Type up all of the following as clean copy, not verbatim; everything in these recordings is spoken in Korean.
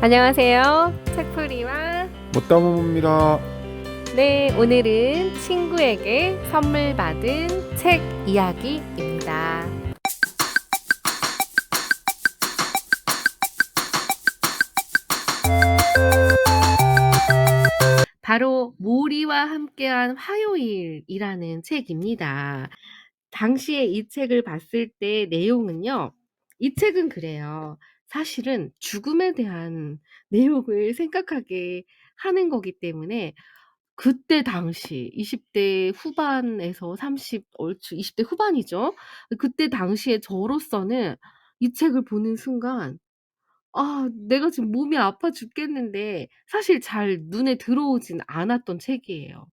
안녕하세요. 책풀이와 못다모입니다. 네, 오늘은 친구에게 선물 받은 책 이야기입니다. 바로 모리와 함께한 화요일이라는 책입니다. 당시에 이 책을 봤을 때 내용은요. 이 책은 그래요. 사실은 죽음에 대한 내용을 생각하게 하는 거기 때문에 그때 당시 20대 후반에서 30 얼추 20대 후반이죠. 그때 당시에 저로서는 이 책을 보는 순간 내가 지금 몸이 아파 죽겠는데 사실 잘 눈에 들어오진 않았던 책이에요.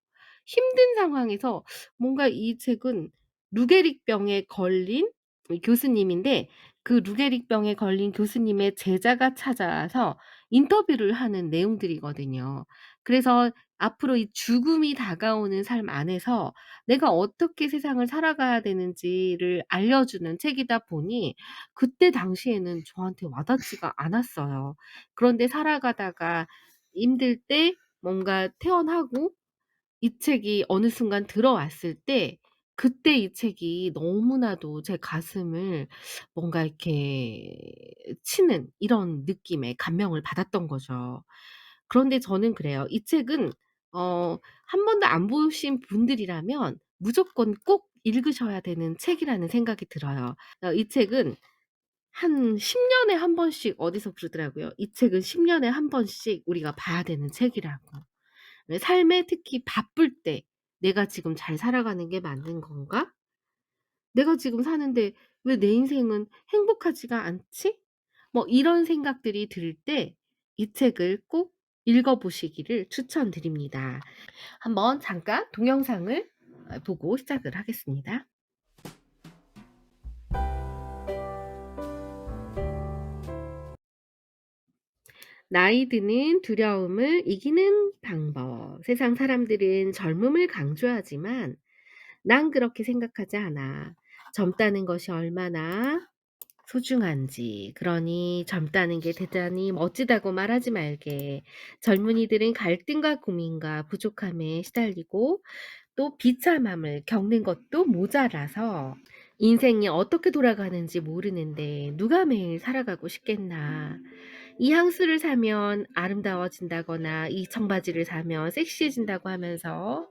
힘든 상황에서 뭔가 이 책은 루게릭병에 걸린 이 교수님인데 그 루게릭병에 걸린 교수님의 제자가 찾아와서 인터뷰를 하는 내용들이거든요. 그래서 앞으로 이 죽음이 다가오는 삶 안에서 내가 어떻게 세상을 살아가야 되는지를 알려주는 책이다 보니 그때 당시에는 저한테 와닿지가 않았어요. 그런데 살아가다가 힘들 때 뭔가 퇴원하고 이 책이 어느 순간 들어왔을 때 그때 이 책이 너무나도 제 가슴을 뭔가 이렇게 치는 이런 느낌의 감명을 받았던 거죠. 그런데 저는 그래요. 이 책은 한 번도 안 보신 분들이라면 무조건 꼭 읽으셔야 되는 책이라는 생각이 들어요. 이 책은 한 10 년에 한 번씩 어디서 그러더라고요. "이 책은 10 년에 한 번씩 우리가 봐야 되는 책이라고." 왜 삶에 특히 바쁠 때 '내가 지금 잘 살아가는 게 맞는 건가? 내가 지금 사는데 왜 내 인생은 행복하지가 않지?' 뭐 이런 생각들이 들 때 이 책을 꼭 읽어 보시기를 추천드립니다. 한번 잠깐 동영상을 보고 시작을 하겠습니다. 나이 드는 두려움을 이기는 방법. 세상 사람들은 젊음을 강조하지만 난 그렇게 생각하지 않아. 젊다는 것이 얼마나 소중한지. 그러니 젊다는 게 대단히 멋지다고 말하지 말게. 젊은이들은 갈등과 고민과 부족함에 시달리고 또 비참함을 겪는 것도 모자라서 인생이 어떻게 돌아가는지 모르는데 누가 매일 살아가고 싶겠나. 이 향수를 사면 아름다워진다거나 이 청바지를 사면 섹시해진다고 하면서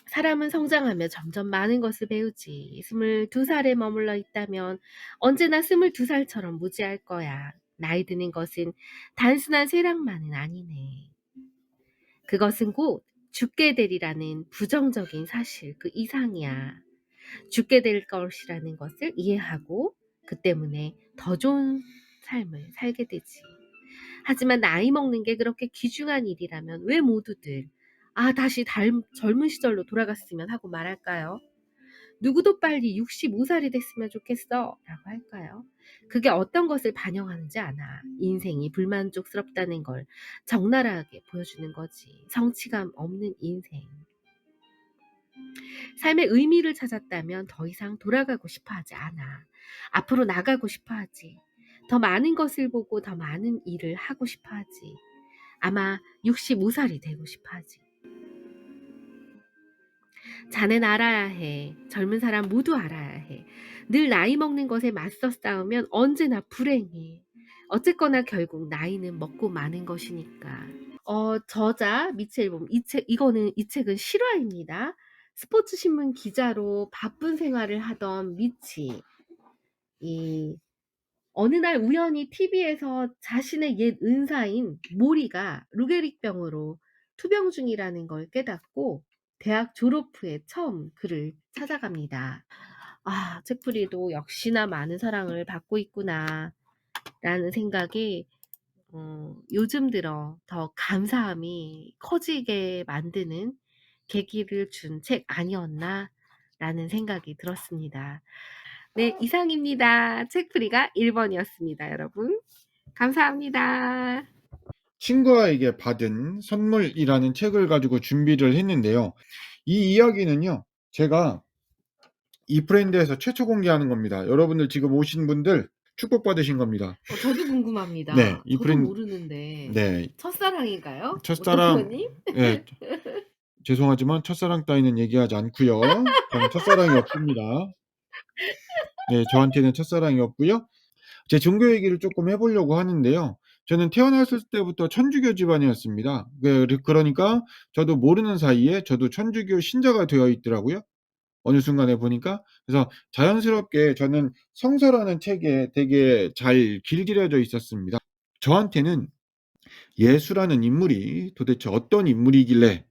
사람은 성장하며 점점 많은 것을 배우지. 22살에 머물러 있다면 언제나 22살처럼 무지할 거야. 나이 드는 것은 단순한 쇠락만은 아니네. 그것은 곧 죽게 되리라는 부정적인 사실 그 이상이야. 죽게 될 것이라는 것을 이해하고 그 때문에 더 좋은 삶을 살게 되지. 하지만 나이 먹는 게 그렇게 귀중한 일이라면 왜 모두들 다시 젊은 시절로 돌아갔으면 하고 말할까요? 누구도 빨리 65살이 됐으면 좋겠어 라고 할까요? 그게 어떤 것을 반영하는지 아나. 인생이 불만족스럽다는 걸 적나라하게 보여주는 거지. 성취감 없는 인생. 삶의 의미를 찾았다면 더 이상 돌아가고 싶어 하지 않아. 앞으로 나가고 싶어 하지. 더 많은 것을 보고 더 많은 일을 하고 싶어 하지. 아마 65살이 되고 싶어 하지. 자넨 알아야 해. 젊은 사람 모두 알아야 해. 늘 나이 먹는 것에 맞서 싸우면 언제나 불행해. 어쨌거나 결국 나이는 먹고 마는 것이니까. 저자 미첼 봄. 이 책은 실화입니다. 스포츠 신문 기자로 바쁜 생활을 하던 미치. 이 어느 날 우연히 TV에서 자신의 옛 은사인 모리가 루게릭병으로 투병 중이라는 걸 깨닫고 대학 졸업 후에 처음 그를 찾아갑니다. 책풀이도 역시나 많은 사랑을 받고 있구나라는 생각이 요즘 들어 더 감사함이 커지게 만드는 계기를 준 책 아니었나라는 생각이 들었습니다. 네, 이상입니다. 책풀이가 1번이었습니다, 여러분. 감사합니다. 친구에게 받은 선물이라는 책을 가지고 준비를 했는데요. 이 이야기는요, 제가 이 브랜드에서 최초 공개하는 겁니다. 여러분들 지금 오신 분들 축복받으신 겁니다. 저도 네. 궁금합니다. 이 저도 브랜 모르는데 네. 첫사랑인가요? 첫사랑 오토프로님? 예. 죄송하지만 첫사랑 따위는 얘기하지 않고요. 저는 첫사랑이 없습니다. 네. 저한테는 첫사랑이 없고요. 제 종교 얘기를 쪼끔 해 보려고 하는데요. 저는 태어났을 때부터 천주교 집안이었습니다. 그러니까 저도 모르는 사이에 저도 천주교 신자가 되어 있더라고요, 어느 순간에 보니까. 그래서 자연스럽게 저는 성서라는 책에 되게 잘 길들여져 있었습니다. 저한테는 예수라는 인물이 도대체 어떤 인물이길래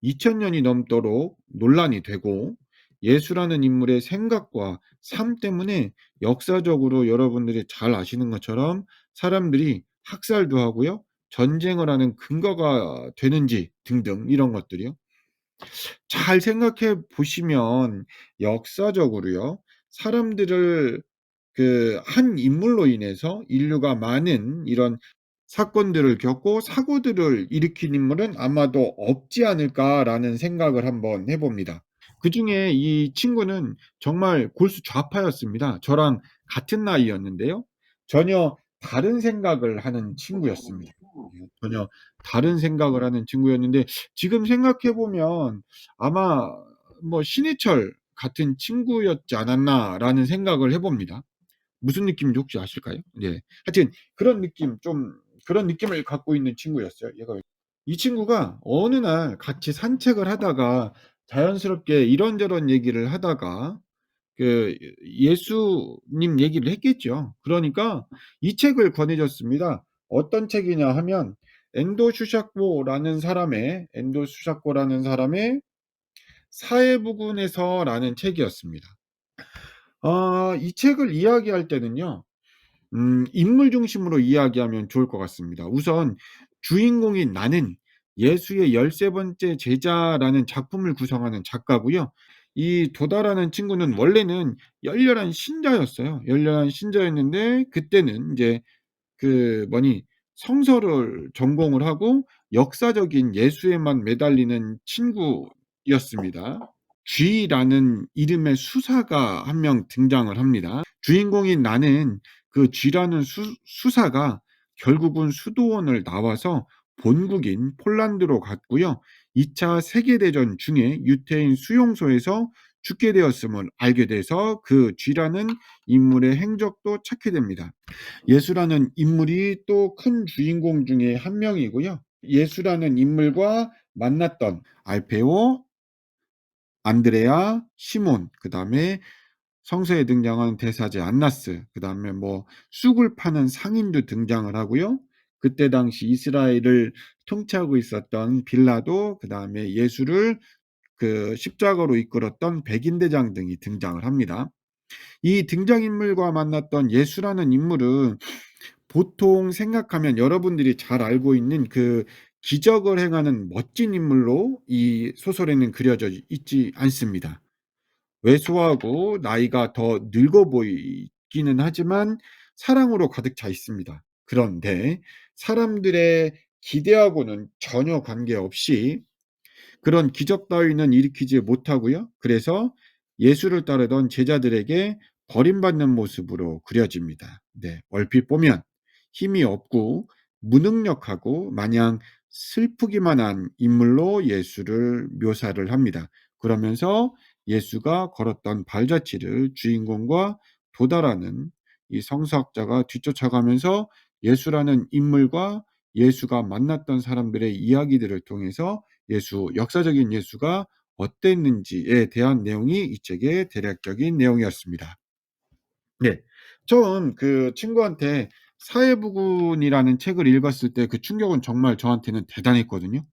2000 년이 넘도록 논란이 되고, 예수라는 인물의 생각과 삶 때문에 역사적으로 여러분들이 잘 아시는 것처럼 사람들이 학살도 하고요, 전쟁을 하는 근거가 되는지 등등 이런 것들이요. 잘 생각해 보시면 역사적으로요, 사람들을 한 인물로 인해서 인류가 많은 이런 사건들을 겪고 사고들을 일으킨 인물은 아마도 없지 않을까라는 생각을 한번 해 봅니다. 그중에 이 친구는 정말 골수 좌파였습니다. 저랑 같은 나이였는데요. 전혀 다른 생각을 하는 친구였습니다. 예, 전혀 다른 생각을 하는 친구였는데 지금 생각해 보면 아마 신해철 같은 친구였지 않았나라는 생각을 해 봅니다. 무슨 느낌인지 혹시 아실까요? 예. 하여튼 그런 느낌을 갖고 있는 친구였어요, 얘가. 이 친구가 어느 날 같이 산책을 하다가 자연스럽게 이런저런 얘기를 하다가 예수님 얘기를 했겠죠. 그러니까 이 책을 권해 줬습니다. 어떤 책이냐 하면 엔도 슈샤코라는 사람의 사회부군에서라는 책이었습니다. 이 책을 이야기할 때는요, 인물 중심으로 이야기하면 좋을 것 같습니다. 우선 주인공인 나는 예수의 13번째 제자라는 작품을 구성하는 작가고요. 이 도다라는 친구는 원래는 열렬한 신자였어요. 열렬한 신자였는데 그때는 인제 성서를 전공을 하고 역사적인 예수에만 매달리는 친구였습니다. 쥐라는 이름의 수사가 한 명 등장을 합니다. 주인공인 나는 그 쥐라는 수사가 결국은 수도원을 나와서 본국인 폴란드로 갔고요. 2차 세계대전 중에 유태인 수용소에서 죽게 되었음을 알게 돼서 그 쥐라는 인물의 행적도 찾게 됩니다. 예수라는 인물이 또 큰 주인공 중에 한 명이고요. 예수라는 인물과 만났던 알페오, 안드레아, 시몬, 그다음에 성서에 등장하는 대사제 안나스, 그다음에 쑥을 파는 상인도 등장을 하고요. 그때 당시 이스라엘을 통치하고 있었던 빌라도, 그다음에 예수를 십자가로 이끌었던 백인대장 등이 등장을 합니다. 이 등장인물과 만났던 예수라는 인물은 보통 생각하면 여러분들이 잘 알고 있는 기적을 행하는 멋진 인물로 이 소설에는 그려져 있지 않습니다. 왜소하고 나이가 더 늙어 보이기는 하지만 사랑으로 가득 차 있습니다. 그런데 사람들의 기대하고는 전혀 관계없이 그런 기적 따위는 일으키지 못하고요. 그래서 예수를 따르던 제자들에게 버림받는 모습으로 그려집니다. 네, 얼핏 보면 힘이 없고 무능력하고 마냥 슬프기만 한 인물로 예수를 묘사를 합니다. 그러면서 예수가 걸었던 발자취를 주인공과 도다라는 이 성서학자가 뒤쫓아가면서 예수라는 인물과 예수가 만났던 사람들의 이야기들을 통해서 역사적인 예수가 어땠는지에 대한 내용이 이 책의 대략적인 내용이었습니다. 네. 처음 그 친구한테 사회부군이라는 책을 읽었을 때 그 충격은 정말 저한테는 대단했거든요.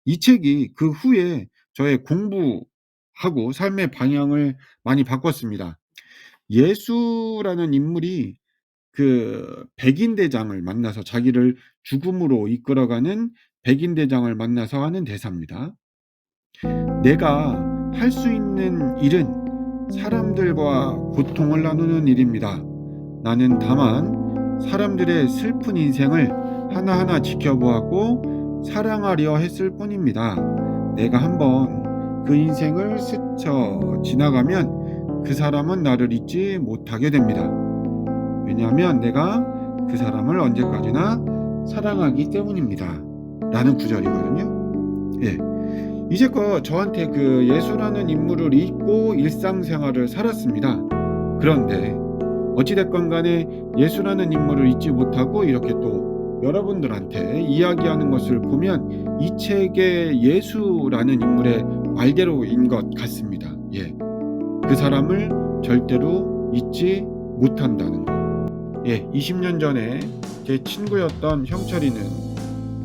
이 책이 그 후에 저의 공부하고 삶의 방향을 많이 바꿨습니다. 예수라는 인물이 백인대장을 만나서 자기를 죽음으로 이끌어가는 백인대장을 만나서 하는 대사입니다. 내가 할 수 있는 일은 사람들과 고통을 나누는 일입니다. 나는 다만 사람들의 슬픈 인생을 하나하나 지켜보았고 사랑하려 했을 뿐입니다. 내가 한번 그 인생을 스쳐 지나가면 그 사람은 나를 잊지 못하게 됩니다. 왜냐하면 내가 그 사람을 언제까지나 사랑하기 때문입니다. 라는 구절이거든요. 예. 이제껏 저한테 그 예수라는 인물을 잊고 일상생활을 살았습니다. 그런데 어찌됐건 간에 예수라는 인물을 잊지 못하고 이렇게 또 여러분들한테 이야기하는 것을 보면 이 책의 예수라는 인물의 말대로인 것 같습니다. 예. 그 사람을 절대로 잊지 못한다는 거. 예, 20년 전에 제 친구였던 형철이는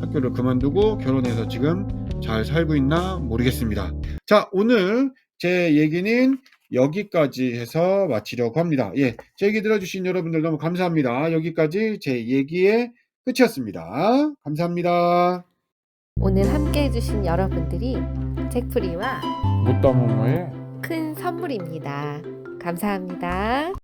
학교를 그만두고 결혼해서 지금 잘 살고 있나 모르겠습니다. 자, 오늘 제 얘기는 여기까지 해서 마치려고 합니다. 예, 제 얘기 들어주신 여러분들 너무 감사합니다. 여기까지 제 얘기의 끝이었습니다. 감사합니다. 오늘 함께 해주신 여러분들이 책풀이와 못다모모의 큰 선물입니다. 감사합니다.